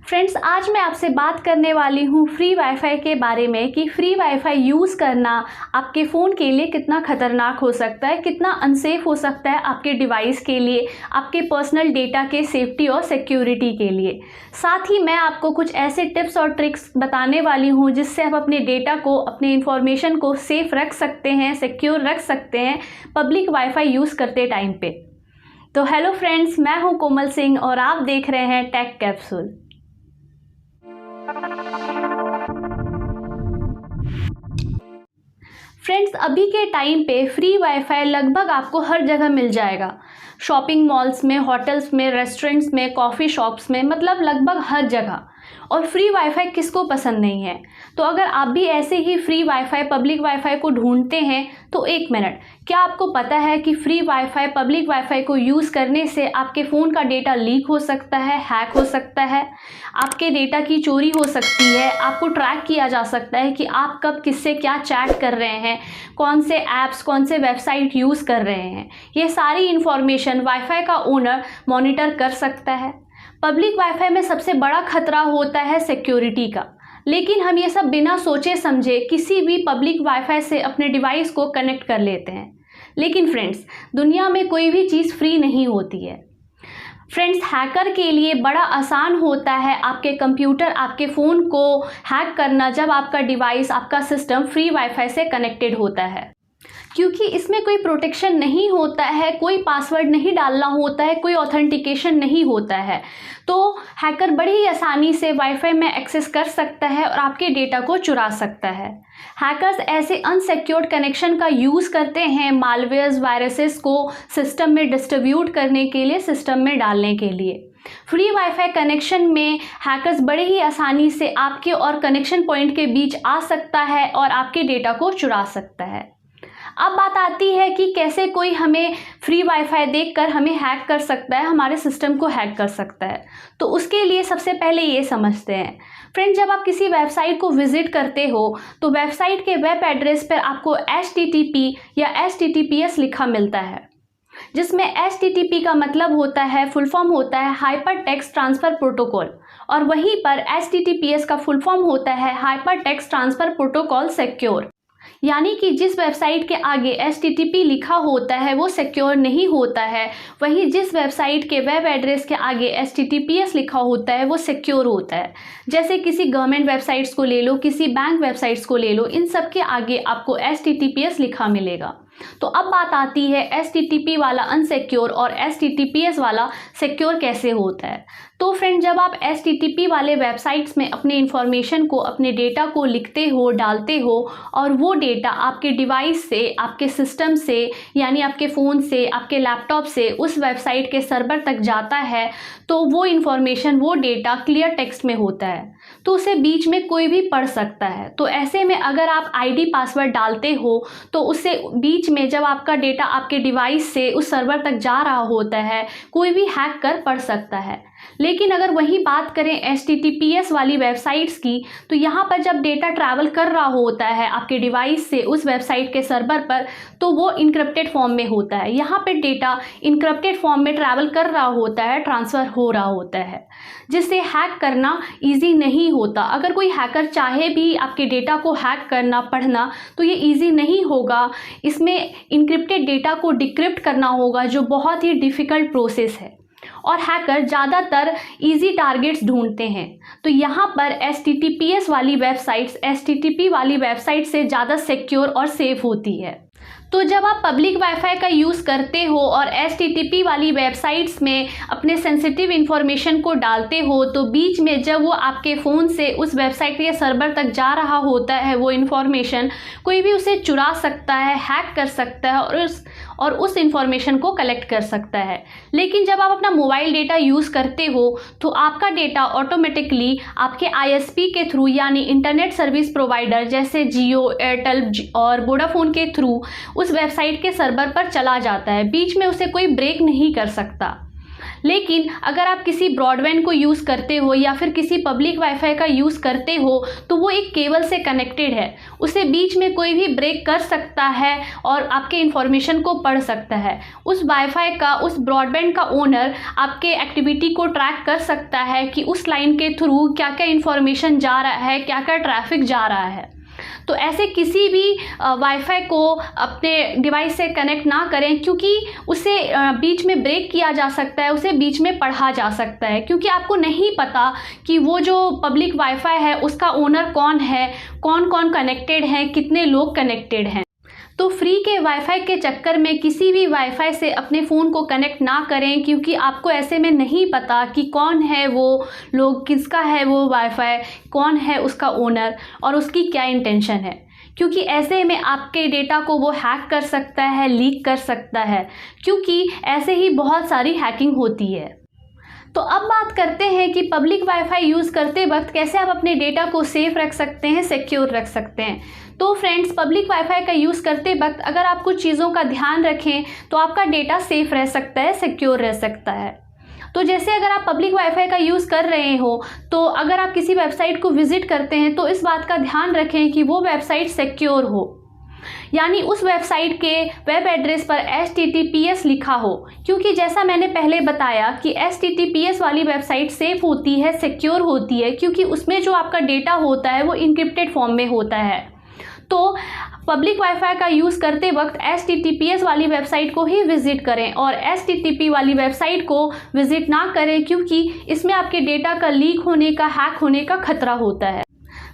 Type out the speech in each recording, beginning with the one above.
Friends, आज मैं आपसे बात करने वाली हूँ फ्री वाईफाई के बारे में कि फ्री वाईफाई यूज़ करना आपके फ़ोन के लिए कितना ख़तरनाक हो सकता है, कितना अनसेफ हो सकता है आपके डिवाइस के लिए, आपके पर्सनल डेटा के सेफ्टी और सिक्योरिटी के लिए। साथ ही मैं आपको कुछ ऐसे टिप्स और ट्रिक्स बताने वाली हूँ जिससे आप अपने डेटा को, अपने इंफॉर्मेशन को सेफ रख सकते हैं, सिक्योर रख सकते हैं पब्लिक वाईफाई यूज़ करते टाइम पे। तो हेलो फ्रेंड्स, मैं हूँ कोमल सिंह और आप देख रहे हैं टेक कैप्सूल। फ्रेंड्स, अभी के टाइम पे फ्री वाईफाई लगभग आपको हर जगह मिल जाएगा। शॉपिंग मॉल्स में, होटल्स में, रेस्टोरेंट्स में, कॉफ़ी शॉप्स में, मतलब लगभग हर जगह। और फ्री वाईफाई किसको पसंद नहीं है। तो अगर आप भी ऐसे ही फ्री वाईफाई, पब्लिक वाईफाई को ढूंढते हैं तो एक मिनट, क्या आपको पता है कि फ्री वाईफाई, पब्लिक वाईफाई को यूज़ करने से आपके फ़ोन का डेटा लीक हो सकता है, हैक हो सकता है, आपके डेटा की चोरी हो सकती है, आपको ट्रैक किया जा सकता है कि आप कब किससे क्या चैट कर रहे हैं, कौन से ऐप्स, कौन से वेबसाइट यूज़ कर रहे हैं। ये सारी इन्फॉर्मेशन वाईफाई का ओनर मॉनिटर कर सकता है। पब्लिक वाईफाई में सबसे बड़ा खतरा होता है सिक्योरिटी का, लेकिन हम ये सब बिना सोचे समझे किसी भी पब्लिक वाईफाई से अपने डिवाइस को कनेक्ट कर लेते हैं। लेकिन फ्रेंड्स, दुनिया में कोई भी चीज़ फ्री नहीं होती है। फ्रेंड्स, हैकर के लिए बड़ा आसान होता है आपके कंप्यूटर, आपके फ़ोन को हैक करना जब आपका डिवाइस, आपका सिस्टम फ्री वाईफाई से कनेक्टेड होता है, क्योंकि इसमें कोई प्रोटेक्शन नहीं होता है, कोई पासवर्ड नहीं डालना होता है, कोई ऑथेंटिकेशन नहीं होता है। तो हैकर बड़ी ही आसानी से वाईफाई में एक्सेस कर सकता है और आपके डेटा को चुरा सकता है। हैकर्स ऐसे अनसिक्योर्ड कनेक्शन का यूज़ करते हैं मालवेयर्स, वायरसेस को सिस्टम में डिस्ट्रीब्यूट करने के लिए, सिस्टम में डालने के लिए। फ्री वाईफाई कनेक्शन में हैकर्स बड़े ही आसानी से आपके और कनेक्शन पॉइंट के बीच आ सकता है और आपके डेटा को चुरा सकता है। अब बात आती है कि कैसे कोई हमें फ्री वाईफाई देखकर हमें हैक कर सकता है, हमारे सिस्टम को हैक कर सकता है। तो उसके लिए सबसे पहले ये समझते हैं। फ्रेंड, जब आप किसी वेबसाइट को विजिट करते हो तो वेबसाइट के वेब एड्रेस पर आपको HTTP या HTTPS लिखा मिलता है, जिसमें HTTP का मतलब होता है, फुल फॉर्म होता है हाइपर टेक्स्ट ट्रांसफ़र प्रोटोकॉल, और वहीं पर HTTPS का फुल फॉर्म होता है hyper text transfer protocol secure. यानी कि जिस वेबसाइट के आगे HTTP लिखा होता है वो सिक्योर नहीं होता है, वहीं जिस वेबसाइट के वेब एड्रेस के आगे HTTPS लिखा होता है वो सिक्योर होता है। जैसे किसी गवर्नमेंट वेबसाइट्स को ले लो, किसी बैंक वेबसाइट्स को ले लो, इन सब के आगे आपको HTTPS लिखा मिलेगा। तो अब बात आती है HTTP वाला अनसिक्योर और HTTPS वाला सिक्योर कैसे होता है। तो फ्रेंड, जब आप HTTP वाले वेबसाइट्स में अपने इंफॉर्मेशन को, अपने डेटा को लिखते हो, डालते हो और वो डेटा आपके डिवाइस से, आपके सिस्टम से, यानी आपके फ़ोन से, आपके लैपटॉप से उस वेबसाइट के सर्वर तक जाता है, तो वो इंफॉर्मेशन, वो डेटा क्लियर टेक्स्ट में होता है, तो उसे बीच में कोई भी पढ़ सकता है। तो ऐसे में अगर आप ID पासवर्ड डालते हो तो उसे बीच में, जब आपका डेटा आपके डिवाइस से उस सर्वर तक जा रहा होता है, कोई भी हैक कर पढ़ सकता है। लेकिन अगर वही बात करें HTTPS वाली वेबसाइट्स की, तो यहाँ पर जब डेटा ट्रैवल कर रहा होता है आपके डिवाइस से उस वेबसाइट के सर्वर पर, तो वो इनक्रिप्टेड फॉर्म में होता है। यहाँ पर डेटा इनक्रिप्टेड फॉर्म में ट्रैवल कर रहा होता है, ट्रांसफ़र हो रहा होता है, जिससे हैक करना ईजी नहीं होता। अगर कोई हैकर चाहे भी आपके डेटा को हैक करना, पढ़ना, तो ये ईजी नहीं होगा। इसमें इनक्रिप्टेड डेटा को डिक्रिप्ट करना होगा, जो बहुत ही डिफ़िकल्ट प्रोसेस है, और हैकर ज़्यादातर इजी टारगेट्स ढूंढते हैं। तो यहाँ पर HTTPS वाली वेबसाइट्स HTTP वाली वेबसाइट से ज़्यादा सिक्योर और सेफ होती है। तो जब आप पब्लिक वाईफाई का यूज़ करते हो और HTTP वाली वेबसाइट्स में अपने सेंसिटिव इन्फॉर्मेशन को डालते हो, तो बीच में जब वो आपके फ़ोन से उस वेबसाइट के सर्वर तक जा रहा होता है, वो इन्फॉर्मेशन कोई भी उसे चुरा सकता है, हैक कर सकता है और उस इन्फॉर्मेशन को कलेक्ट कर सकता है। लेकिन जब आप अपना मोबाइल डेटा यूज़ करते हो तो आपका डेटा ऑटोमेटिकली आपके ISP के थ्रू, यानी इंटरनेट सर्विस प्रोवाइडर जैसे जियो, एयरटेल और वोडाफोन के थ्रू उस वेबसाइट के सर्वर पर चला जाता है। बीच में उसे कोई ब्रेक नहीं कर सकता। लेकिन अगर आप किसी ब्रॉडबैंड को यूज़ करते हो या फिर किसी पब्लिक वाईफाई का यूज़ करते हो तो वो एक केबल से कनेक्टेड है, उसे बीच में कोई भी ब्रेक कर सकता है और आपके इन्फॉर्मेशन को पढ़ सकता है। उस वाईफाई का, उस ब्रॉडबैंड का ओनर आपके एक्टिविटी को ट्रैक कर सकता है कि उस लाइन के थ्रू क्या क्या इन्फॉर्मेशन जा रहा है, क्या क्या ट्रैफिक जा रहा है। तो ऐसे किसी भी वाईफाई को अपने डिवाइस से कनेक्ट ना करें, क्योंकि उसे बीच में ब्रेक किया जा सकता है, उसे बीच में पढ़ा जा सकता है, क्योंकि आपको नहीं पता कि वो जो पब्लिक वाईफाई है उसका ओनर कौन है, कौन कौन कनेक्टेड है, कितने लोग कनेक्टेड हैं। तो फ्री के वाईफाई के चक्कर में किसी भी वाईफाई से अपने फ़ोन को कनेक्ट ना करें, क्योंकि आपको ऐसे में नहीं पता कि कौन है वो लोग, किसका है वो वाईफाई, कौन है उसका ओनर और उसकी क्या इंटेंशन है। क्योंकि ऐसे में आपके डेटा को वो हैक कर सकता है, लीक कर सकता है, क्योंकि ऐसे ही बहुत सारी हैकिंग होती है। तो अब बात करते हैं कि पब्लिक वाईफाई यूज़ करते वक्त कैसे आप अपने डेटा को सेफ रख सकते हैं, सिक्योर रख सकते हैं। तो फ्रेंड्स, पब्लिक वाईफाई का यूज़ करते वक्त अगर आप कुछ चीज़ों का ध्यान रखें तो आपका डेटा सेफ रह सकता है, सिक्योर रह सकता है। तो जैसे अगर आप पब्लिक वाईफाई का यूज़ कर रहे हो तो अगर आप किसी वेबसाइट को विज़िट करते हैं तो इस बात का ध्यान रखें कि वो वेबसाइट सिक्योर हो, यानी उस वेबसाइट के वेब एड्रेस पर HTTPS लिखा हो, क्योंकि जैसा मैंने पहले बताया कि HTTPS वाली वेबसाइट सेफ होती है, सिक्योर होती है, क्योंकि उसमें जो आपका डेटा होता है वो इनक्रिप्टेड फॉर्म में होता है। तो पब्लिक वाईफाई का यूज़ करते वक्त HTTPS वाली वेबसाइट को ही विज़िट करें और HTTP वाली वेबसाइट को विज़िट ना करें, क्योंकि इसमें आपके डेटा का लीक होने का, हैक होने का खतरा होता है।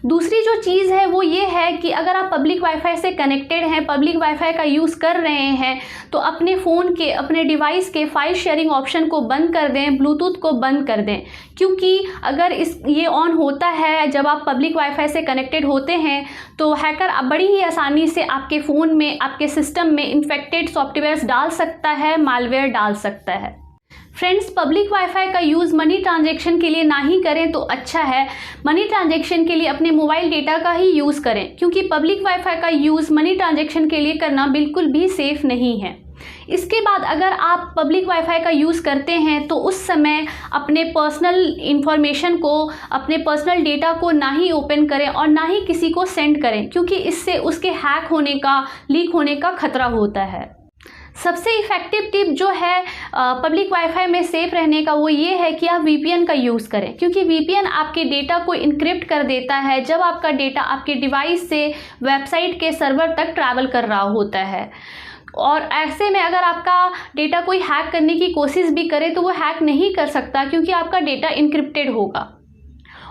दूसरी जो चीज़ है वो ये है कि अगर आप पब्लिक वाईफाई से कनेक्टेड हैं, पब्लिक वाईफाई का यूज़ कर रहे हैं, तो अपने फ़ोन के, अपने डिवाइस के फाइल शेयरिंग ऑप्शन को बंद कर दें, ब्लूटूथ को बंद कर दें, क्योंकि अगर ये ऑन होता है जब आप पब्लिक वाईफाई से कनेक्टेड होते हैं तो हैकर बड़ी ही आसानी से आपके फ़ोन में, आपके सिस्टम में इन्फेक्टेड सॉफ्टवेयर्स डाल सकता है, मालवेयर डाल सकता है। फ्रेंड्स, पब्लिक वाईफाई का यूज़ मनी ट्रांजैक्शन के लिए ना ही करें तो अच्छा है। मनी ट्रांजैक्शन के लिए अपने मोबाइल डेटा का ही यूज़ करें, क्योंकि पब्लिक वाईफाई का यूज़ मनी ट्रांजैक्शन के लिए करना बिल्कुल भी सेफ़ नहीं है। इसके बाद अगर आप पब्लिक वाईफाई का यूज़ करते हैं तो उस समय अपने पर्सनल इंफॉर्मेशन को, अपने पर्सनल डेटा को ना ही ओपन करें और ना ही किसी को सेंड करें, क्योंकि इससे उसके हैक होने का, लीक होने का खतरा होता है। सबसे इफ़ेक्टिव टिप जो है पब्लिक वाईफाई में सेफ़ रहने का वो ये है कि आप VPN का यूज़ करें, क्योंकि VPN आपके डेटा को इनक्रिप्ट कर देता है जब आपका डेटा आपके डिवाइस से वेबसाइट के सर्वर तक ट्रैवल कर रहा होता है। और ऐसे में अगर आपका डेटा कोई हैक करने की कोशिश भी करे तो वो हैक नहीं कर सकता, क्योंकि आपका डेटा इनक्रिप्टेड होगा।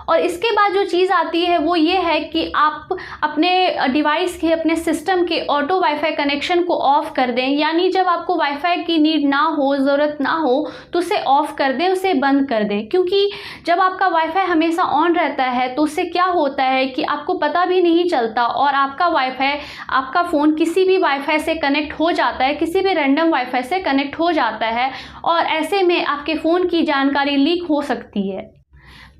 और इसके बाद जो चीज़ आती है वो ये है कि आप अपने डिवाइस के, अपने सिस्टम के ऑटो वाईफाई कनेक्शन को ऑफ़ कर दें, यानी जब आपको वाईफाई की नीड ना हो, ज़रूरत ना हो तो उसे ऑफ़ कर दें, उसे बंद कर दें। क्योंकि जब आपका वाईफाई हमेशा ऑन रहता है तो उससे क्या होता है कि आपको पता भी नहीं चलता और आपका वाईफाई, आपका फ़ोन किसी भी वाईफाई से कनेक्ट हो जाता है, किसी भी रैंडम वाईफाई से कनेक्ट हो जाता है और ऐसे में आपके फ़ोन की जानकारी लीक हो सकती है।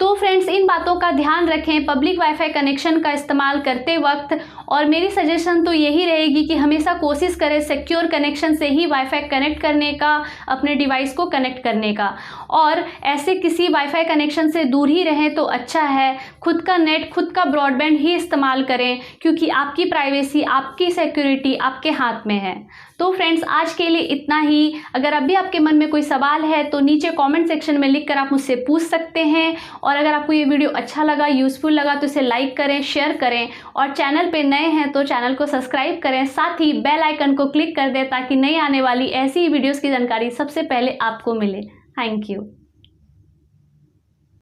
तो फ्रेंड्स, इन बातों का ध्यान रखें पब्लिक वाईफाई कनेक्शन का इस्तेमाल करते वक्त, और मेरी सजेशन तो यही रहेगी कि हमेशा कोशिश करें सिक्योर कनेक्शन से ही वाईफाई कनेक्ट करने का, अपने डिवाइस को कनेक्ट करने का, और ऐसे किसी वाईफाई कनेक्शन से दूर ही रहें तो अच्छा है। खुद का नेट, खुद का ब्रॉडबैंड ही इस्तेमाल करें, क्योंकि आपकी प्राइवेसी, आपकी सिक्योरिटी आपके हाथ में है। तो फ्रेंड्स, आज के लिए इतना ही। अगर अभी आपके मन में कोई सवाल है तो नीचे कमेंट सेक्शन में लिखकर आप मुझसे पूछ सकते हैं, और अगर आपको ये वीडियो अच्छा लगा, यूज़फुल लगा तो इसे लाइक करें, शेयर करें, और चैनल पे नए हैं तो चैनल को सब्सक्राइब करें, साथ ही बेल आइकन को क्लिक कर दें ताकि नई आने वाली ऐसी वीडियोज़ की जानकारी सबसे पहले आपको मिले। Thank you.